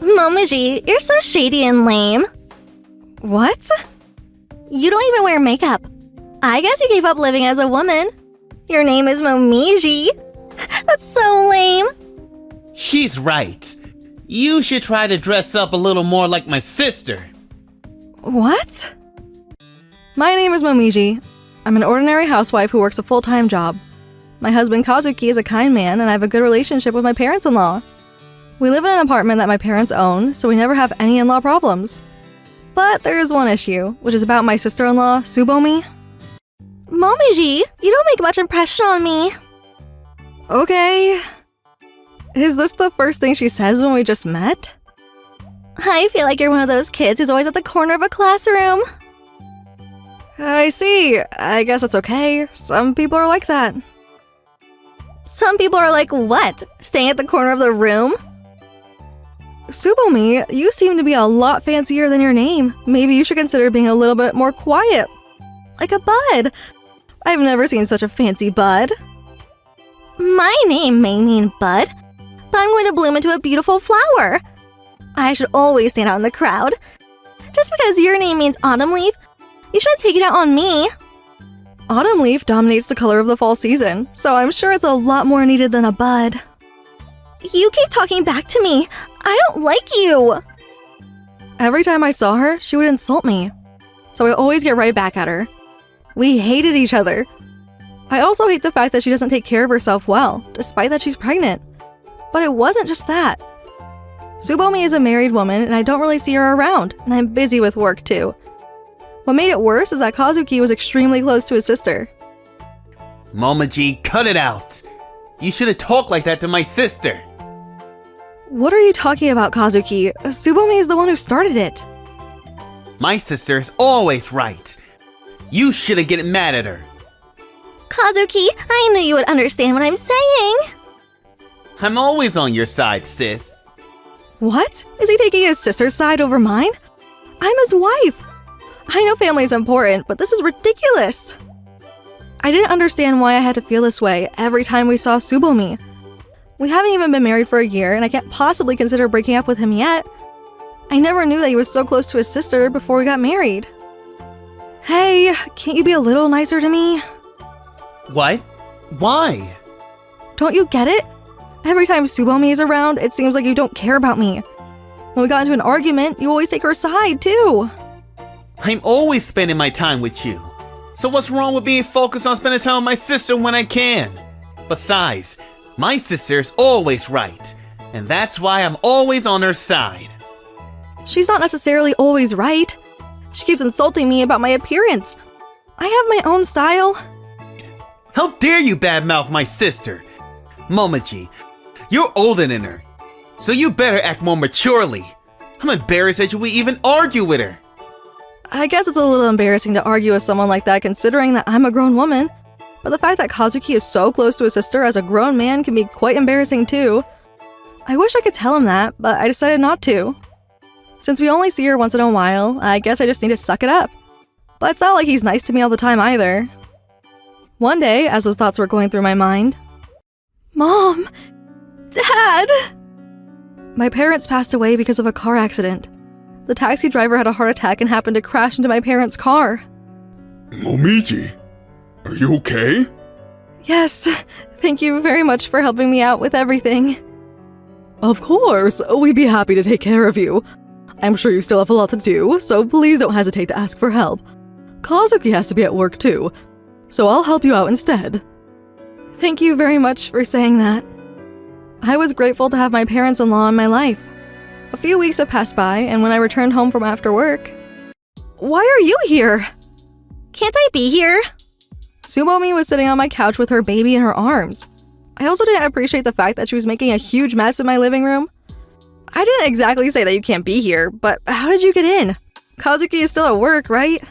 Momiji, you're so shady and lame. What? You don't even wear makeup. I guess you gave up living as a woman. Your name is Momiji. That's so lame. She's right. You should try to dress up a little more like my sister. What? My name is Momiji. I'm an ordinary housewife who works a full-time job. My husband Kazuki is a kind man and I have a good relationship with my parents-in-law. We live in an apartment that my parents own, so we never have any in-law problems. But there is one issue, which is about my sister-in-law, Tsubomi. Momiji, you don't make much impression on me. Okay. Is this the first thing she says when we just met? I feel like you're one of those kids who's always at the corner of a classroom. I see. I guess it's okay. Some people are like that. Some people are like what? Staying at the corner of the room? Tsubomi, you seem to be a lot fancier than your name. Maybe you should consider being a little bit more quiet. Like a bud. I've never seen such a fancy bud. My name may mean bud, but I'm going to bloom into a beautiful flower. I should always stand out in the crowd. Just because your name means autumn leaf, you shouldn't take it out on me. Autumn leaf dominates the color of the fall season, so I'm sure it's a lot more needed than a bud. You keep talking back to me. I don't like you. Every time I saw her, she would insult me. So I always get right back at her. We hated each other. I also hate the fact that she doesn't take care of herself well, despite that she's pregnant. But it wasn't just that. Tsubomi is a married woman and I don't really see her around, and I'm busy with work too. What made it worse is that Kazuki was extremely close to his sister. Momiji, cut it out. You should have talked like that to my sister. What are you talking about, Kazuki? Tsubomi is the one who started it. My sister's always right. You shouldn't get mad at her. Kazuki, I knew you would understand what I'm saying. I'm always on your side, sis. What? Is he taking his sister's side over mine? I'm his wife. I know family is important, but this is ridiculous. I didn't understand why I had to feel this way every time we saw Tsubomi. We haven't even been married for a year, and I can't possibly consider breaking up with him yet. I never knew that he was so close to his sister before we got married. Hey, can't you be a little nicer to me? What? Why? Don't you get it? Every time Tsubomi is around, it seems like you don't care about me. When we got into an argument, you always take her side, too. I'm always spending my time with you. So what's wrong with being focused on spending time with my sister when I can? Besides, my sister's always right, and that's why I'm always on her side. She's not necessarily always right. She keeps insulting me about my appearance. I have my own style. How dare you badmouth my sister? Momiji, you're older than her, so you better act more maturely. I'm embarrassed that you would even argue with her. I guess it's a little embarrassing to argue with someone like that considering that I'm a grown woman. But the fact that Kazuki is so close to his sister as a grown man can be quite embarrassing too. I wish I could tell him that, but I decided not to. Since we only see her once in a while, I guess I just need to suck it up. But it's not like he's nice to me all the time either. One day, as those thoughts were going through my mind, Mom! Dad! My parents passed away because of a car accident. The taxi driver had a heart attack and happened to crash into my parents' car. Momiji, are you okay? Yes, thank you very much for helping me out with everything. Of course, we'd be happy to take care of you. I'm sure you still have a lot to do, so please don't hesitate to ask for help. Kazuki has to be at work too, so I'll help you out instead. Thank you very much for saying that. I was grateful to have my parents-in-law in my life. A few weeks have passed by, and when I returned home from after work... Why are you here? Can't I be here? Tsubomi was sitting on my couch with her baby in her arms. I also didn't appreciate the fact that she was making a huge mess in my living room. I didn't exactly say that you can't be here, but how did you get in? Kazuki is still at work, right?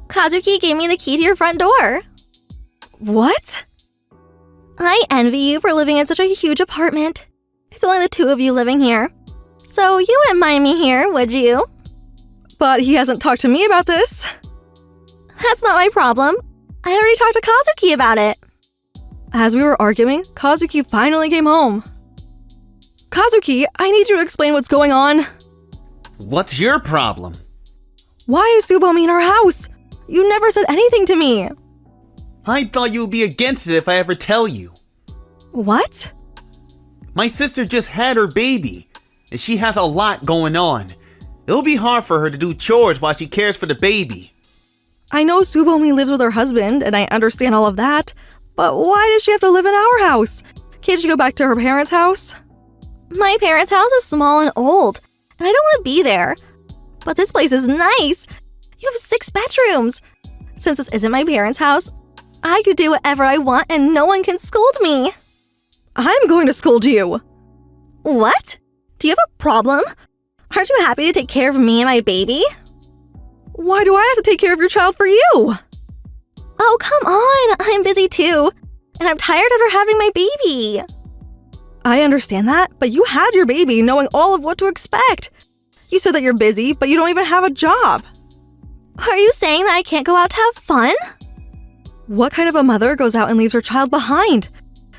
Kazuki gave me the key to your front door. What? I envy you for living in such a huge apartment. It's only the two of you living here. So you wouldn't mind me here, would you? But he hasn't talked to me about this. That's not my problem. I already talked to Kazuki about it. As we were arguing, Kazuki finally came home. Kazuki, I need you to explain what's going on. What's your problem? Why is Tsubomi in our house? You never said anything to me. I thought you would be against it if I ever tell you. What? My sister just had her baby, and she has a lot going on. It'll be hard for her to do chores while she cares for the baby. I know Tsubomi lives with her husband, and I understand all of that, but why does she have to live in our house? Can't she go back to her parents' house? My parents' house is small and old, and I don't want to be there. But this place is nice. You have 6 bedrooms. Since this isn't my parents' house, I could do whatever I want and no one can scold me. I'm going to scold you. What? Do you have a problem? Aren't you happy to take care of me and my baby? Why do I have to take care of your child for you? Oh, come on. I'm busy too. And I'm tired after having my baby. I understand that, but you had your baby knowing all of what to expect. You said that you're busy, but you don't even have a job. Are you saying that I can't go out to have fun? What kind of a mother goes out and leaves her child behind?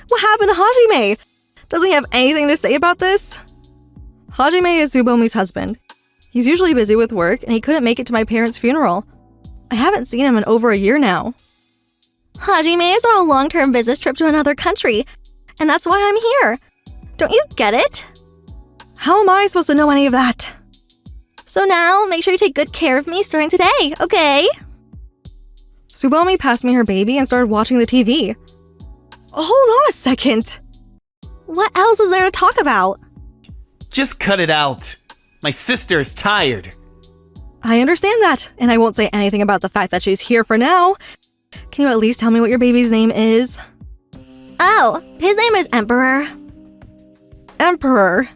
What happened to Hajime? Doesn't he have anything to say about this? Hajime is Tsubomi's husband. He's usually busy with work, and he couldn't make it to my parents' funeral. I haven't seen him in over a year now. Hajime is on a long-term business trip to another country, and that's why I'm here. Don't you get it? How am I supposed to know any of that? So now, make sure you take good care of me starting today, okay? Tsubomi passed me her baby and started watching the TV. Hold on a second. What else is there to talk about? Just cut it out. My sister is tired. I understand that, and I won't say anything about the fact that she's here for now. Can you at least tell me what your baby's name is? Oh, his name is Emperor. Emperor.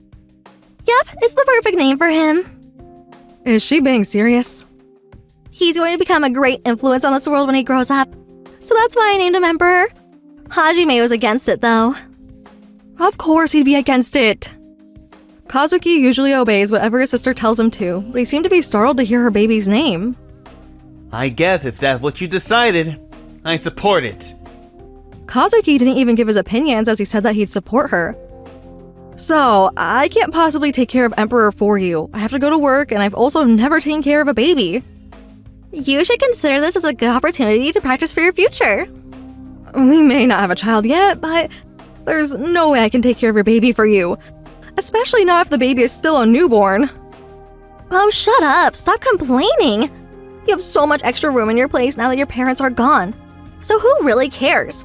Yep, it's the perfect name for him. Is she being serious? He's going to become a great influence on this world when he grows up. So that's why I named him Emperor. Hajime was against it, though. Of course he'd be against it. Kazuki usually obeys whatever his sister tells him to, but he seemed to be startled to hear her baby's name. I guess if that's what you decided, I support it. Kazuki didn't even give his opinions as he said that he'd support her. So, I can't possibly take care of Emperor for you. I have to go to work, and I've also never taken care of a baby. You should consider this as a good opportunity to practice for your future. We may not have a child yet, but there's no way I can take care of your baby for you. Especially not if the baby is still a newborn. Oh, shut up. Stop complaining. You have so much extra room in your place now that your parents are gone. So who really cares?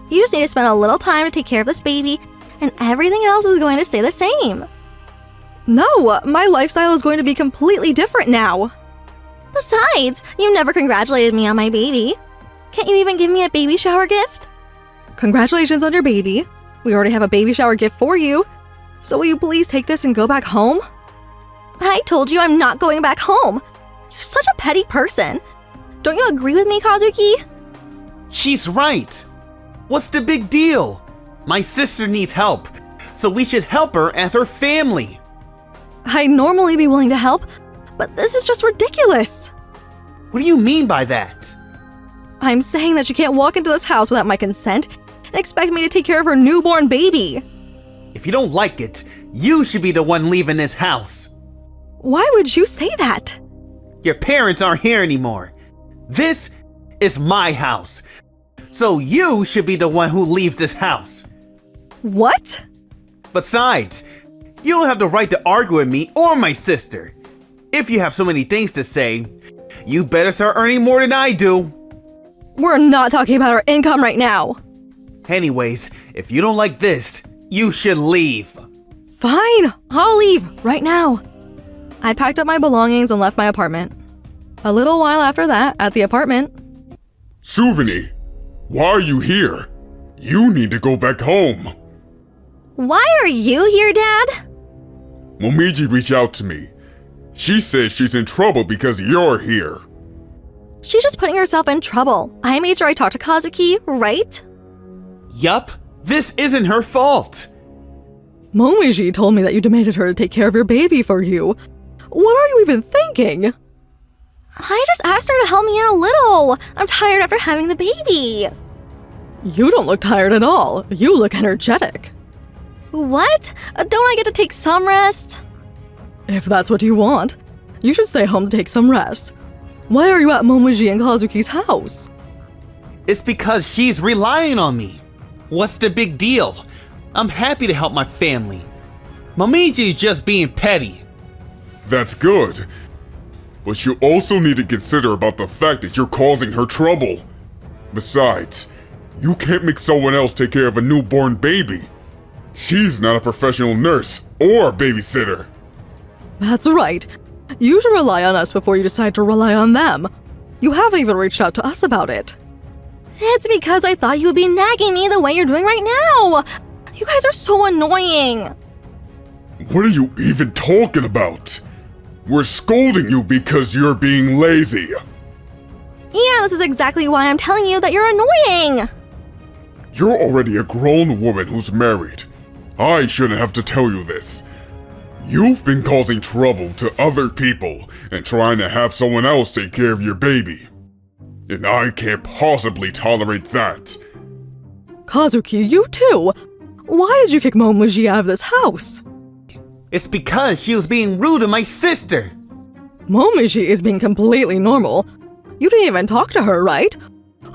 You just need to spend a little time to take care of this baby, and everything else is going to stay the same. No, my lifestyle is going to be completely different now. Besides, you never congratulated me on my baby. Can't you even give me a baby shower gift? Congratulations on your baby. We already have a baby shower gift for you. So will you please take this and go back home? I told you I'm not going back home. You're such a petty person. Don't you agree with me, Kazuki? She's right. What's the big deal? My sister needs help, so we should help her as her family. I'd normally be willing to help, but this is just ridiculous. What do you mean by that? I'm saying that she can't walk into this house without my consent and expect me to take care of her newborn baby. If you don't like it, you should be the one leaving this house. Why would you say that? Your parents aren't here anymore. This is my house. So you should be the one who leaves this house. What? Besides, you don't have the right to argue with me or my sister. If you have so many things to say, you better start earning more than I do. We're not talking about our income right now. Anyways, if you don't like this, you should leave. Fine, I'll leave right now. I packed up my belongings and left my apartment. A little while after that, at the apartment. Tsubomi, why are you here? You need to go back home. Why are you here, Dad? Momiji reached out to me. She says she's in trouble because you're here. She's just putting herself in trouble. I made sure I talked to Kazuki, right? Yup, this isn't her fault. Momiji told me that you demanded her to take care of your baby for you. What are you even thinking? I just asked her to help me out a little. I'm tired after having the baby. You don't look tired at all. You look energetic. What? Don't I get to take some rest? If that's what you want, you should stay home to take some rest. Why are you at Momiji and Kazuki's house? It's because she's relying on me. What's the big deal? I'm happy to help my family. Momiji's just being petty. That's good. But you also need to consider about the fact that you're causing her trouble. Besides, you can't make someone else take care of a newborn baby. She's not a professional nurse or babysitter. That's right. You should rely on us before you decide to rely on them. You haven't even reached out to us about it. It's because I thought you would be nagging me the way you're doing right now. You guys are so annoying. What are you even talking about? We're scolding you because you're being lazy. Yeah, this is exactly why I'm telling you that you're annoying. You're already a grown woman who's married. I shouldn't have to tell you this. You've been causing trouble to other people and trying to have someone else take care of your baby. And I can't possibly tolerate that. Kazuki, you too! Why did you kick Momiji out of this house? It's because she was being rude to my sister. Momiji is being completely normal. You didn't even talk to her, right?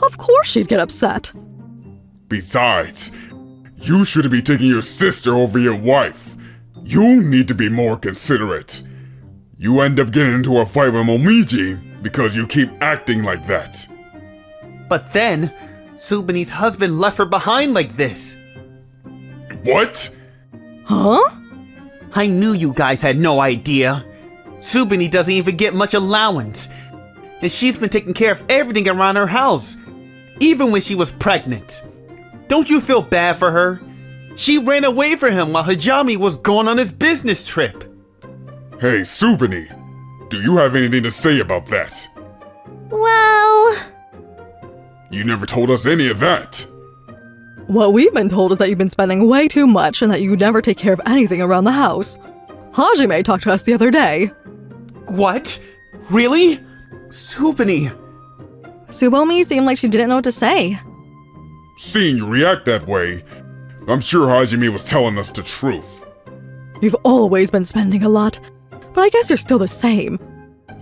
Of course she'd get upset. Besides, you shouldn't be taking your sister over your wife. You need to be more considerate. You end up getting into a fight with Momiji because you keep acting like that. But then, Tsubomi's husband left her behind like this. What? Huh? I knew you guys had no idea. Tsubomi doesn't even get much allowance. And she's been taking care of everything around her house, even when she was pregnant. Don't you feel bad for her? She ran away from him while Hajime was going on his business trip. Hey, Tsubomi, do you have anything to say about that? Well, You never told us any of that. What we've been told is that you've been spending way too much and that you never take care of anything around the house. Hajime talked to us the other day. What? Really? Tsubomi. Tsubomi seemed like she didn't know what to say. Seeing you react that way, I'm sure Hajime was telling us the truth. You've always been spending a lot, but I guess you're still the same.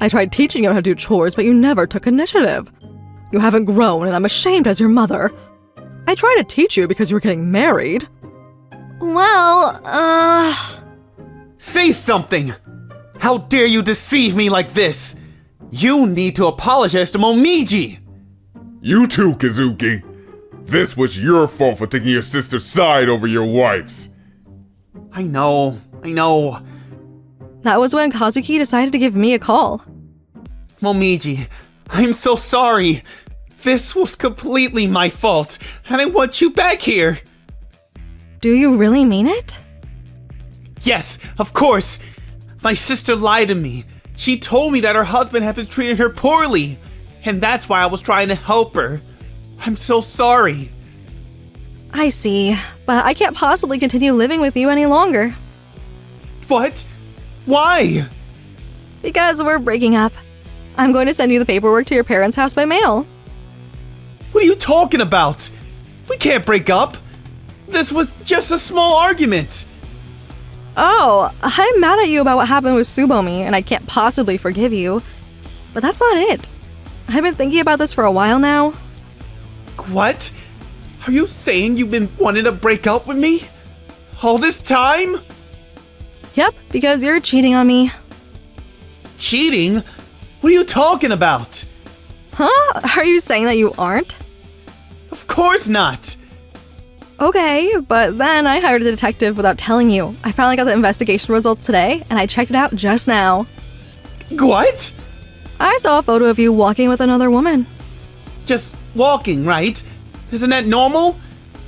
I tried teaching you how to do chores, but you never took initiative. You haven't grown, and I'm ashamed as your mother. I tried to teach you because you were getting married. well, Say something! How dare you deceive me like this? You need to apologize to Momiji! You too, Kazuki. This was your fault for taking your sister's side over your wife's. I know. That was when Kazuki decided to give me a call. Momiji, I'm so sorry. This was completely my fault, and I want you back here. Do you really mean it? Yes, of course. My sister lied to me. She told me that her husband had been treating her poorly, and that's why I was trying to help her. I'm so sorry. I see, but I can't possibly continue living with you any longer. What? Why? Because we're breaking up. I'm going to send you the paperwork to your parents' house by mail. What are you talking about? We can't break up. This was just a small argument. Oh, I'm mad at you about what happened with Tsubomi, and I can't possibly forgive you. But that's not it. I've been thinking about this for a while now. What? Are you saying you've been wanting to break up with me? All this time? Yep, because you're cheating on me. Cheating? What are you talking about? Huh? Are you saying that you aren't? Of course not. Okay, but then I hired a detective without telling you. I finally got the investigation results today, and I checked it out just now. What? I saw a photo of you walking with another woman. Just walking, right? Isn't that normal?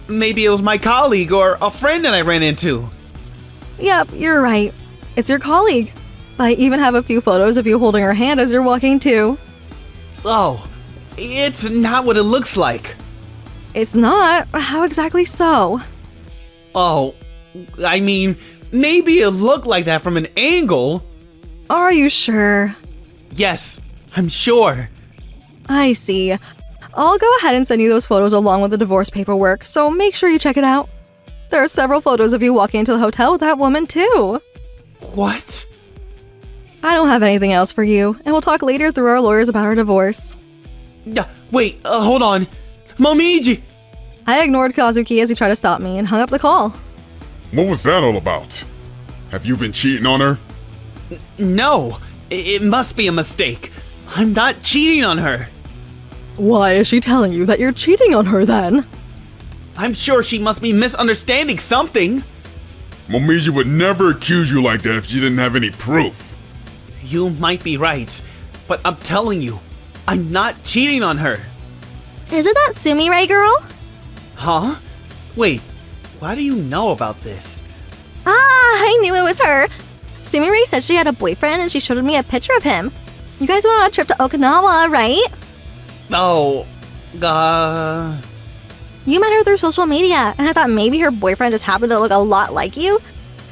Maybe it was my colleague or a friend that I ran into. Yep, you're right. It's your colleague. I even have a few photos of you holding her hand as you're walking too. Oh, it's not what it looks like. It's not. How exactly so? Oh, I mean, maybe it looked like that from an angle. Are you sure? Yes, I'm sure. I see. I'll go ahead and send you those photos along with the divorce paperwork, so make sure you check it out. There are several photos of you walking into the hotel with that woman, too. What? I don't have anything else for you, and we'll talk later through our lawyers about our divorce. Wait, hold on. Momiji! I ignored Kazuki as he tried to stop me and hung up the call. What was that all about? Have you been cheating on her? No, it must be a mistake. I'm not cheating on her. Why is she telling you that you're cheating on her then? I'm sure she must be misunderstanding something. Momiji would never accuse you like that if she didn't have any proof. You might be right, but I'm telling you, I'm not cheating on her. Isn't that Sumire girl? Huh? Wait, why do you know about this? Ah, I knew it was her. Sumire said she had a boyfriend and she showed me a picture of him. You guys went on a trip to Okinawa, right? Oh, You met her through social media, and I thought maybe her boyfriend just happened to look a lot like you.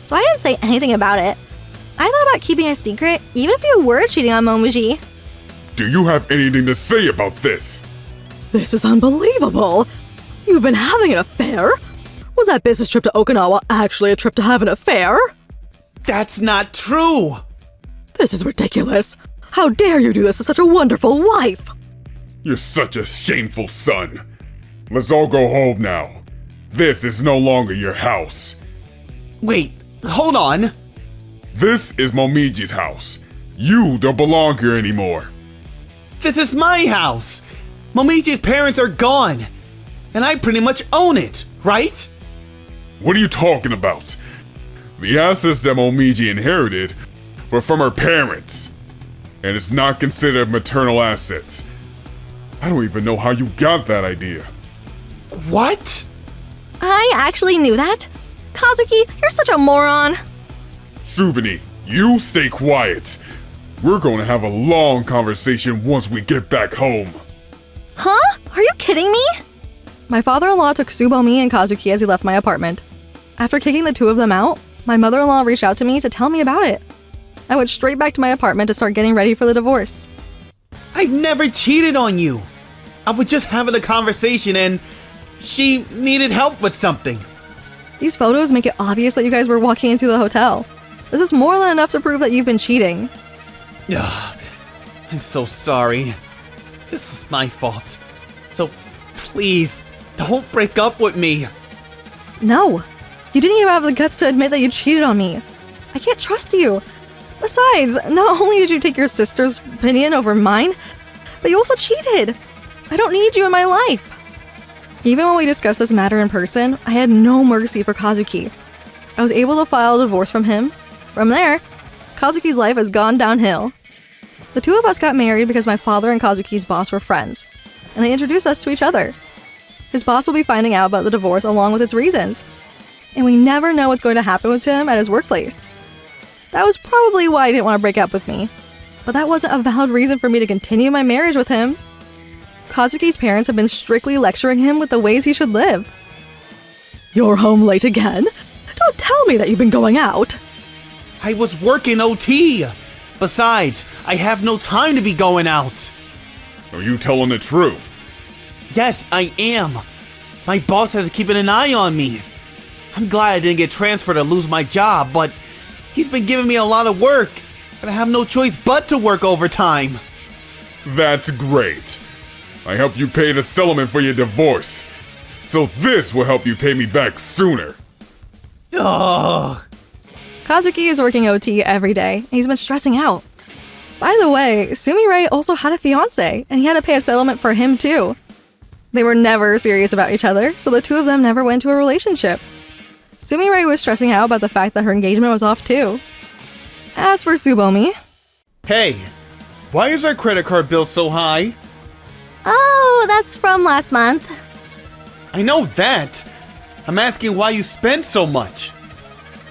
So I didn't say anything about it. I thought about keeping a secret, even if you were cheating on Momiji. Do you have anything to say about this? This is unbelievable! You've been having an affair? Was that business trip to Okinawa actually a trip to have an affair? That's not true. This is ridiculous. How dare you do this to such a wonderful wife? You're such a shameful son. Let's all go home now. This is no longer your house. Wait, hold on. This is Momiji's house. You don't belong here anymore. This is my house. Momiji's parents are gone, and I pretty much own it, right? What are you talking about? The assets that Momiji inherited were from her parents, and it's not considered maternal assets. I don't even know how you got that idea. What? I actually knew that. Kazuki, you're such a moron. Tsuboni, you stay quiet. We're going to have a long conversation once we get back home. Huh? Are you kidding me? My father-in-law took Tsubomi and Kazuki as he left my apartment. After kicking the two of them out, my mother-in-law reached out to me to tell me about it. I went straight back to my apartment to start getting ready for the divorce. I've never cheated on you. I was just having a conversation and she needed help with something. These photos make it obvious that you guys were walking into the hotel. This is more than enough to prove that you've been cheating. Ugh, I'm so sorry. This was my fault. So please, don't break up with me. No, you didn't even have the guts to admit that you cheated on me. I can't trust you. Besides, not only did you take your sister's opinion over mine, but you also cheated. I don't need you in my life. Even when we discussed this matter in person, I had no mercy for Kazuki. I was able to file a divorce from him. From there, Kazuki's life has gone downhill. The two of us got married because my father and Kazuki's boss were friends, and they introduced us to each other. His boss will be finding out about the divorce along with its reasons, and we never know what's going to happen with him at his workplace. That was probably why he didn't want to break up with me, but that wasn't a valid reason for me to continue my marriage with him. Kazuki's parents have been strictly lecturing him with the ways he should live. You're home late again? Don't tell me that you've been going out. I was working OT. Besides, I have no time to be going out. Are you telling the truth? Yes, I am. My boss has keeping an eye on me. I'm glad I didn't get transferred or lose my job, but he's been giving me a lot of work, and I have no choice but to work overtime. That's great. I helped you pay the settlement for your divorce, so this will help you pay me back sooner. Ugh. Kazuki is working OT every day, and he's been stressing out. By the way, Sumire also had a fiancé, and he had to pay a settlement for him too. They were never serious about each other, so the two of them never went into a relationship. Sumire was stressing out about the fact that her engagement was off too. As for Tsubomi, Hey, why is our credit card bill so high? Oh, that's from last month. I know that. I'm asking why you spend so much.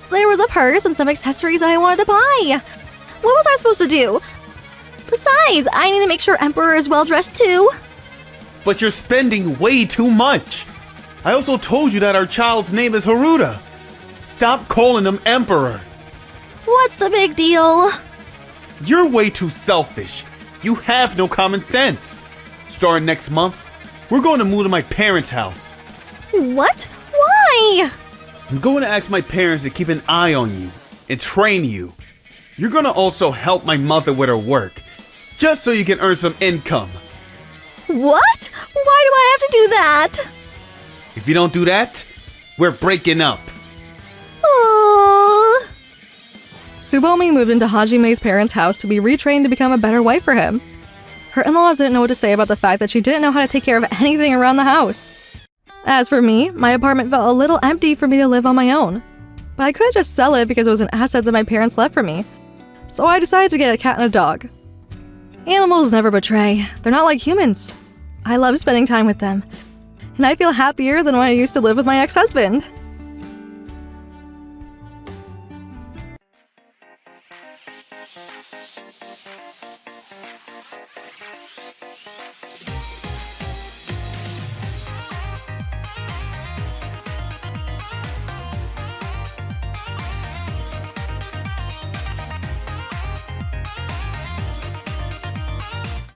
There was a purse and some accessories that I wanted to buy. What was I supposed to do? Besides, I need to make sure Emperor is well dressed too. But you're spending way too much. I also told you that our child's name is Haruta. Stop calling him Emperor. What's the big deal? You're way too selfish. You have no common sense. Starting next month, we're going to move to my parents' house. What? Why? I'm going to ask my parents to keep an eye on you and train you. You're going to also help my mother with her work, just so you can earn some income. What? Why do I have to do that? If you don't do that, we're breaking up. Aww. Tsubomi moved into Hajime's parents' house to be retrained to become a better wife for him. Her in-laws didn't know what to say about the fact that she didn't know how to take care of anything around the house. As for me, my apartment felt a little empty for me to live on my own. But I couldn't just sell it because it was an asset that my parents left for me. So I decided to get a cat and a dog. Animals never betray. They're not like humans. I love spending time with them. And I feel happier than when I used to live with my ex-husband.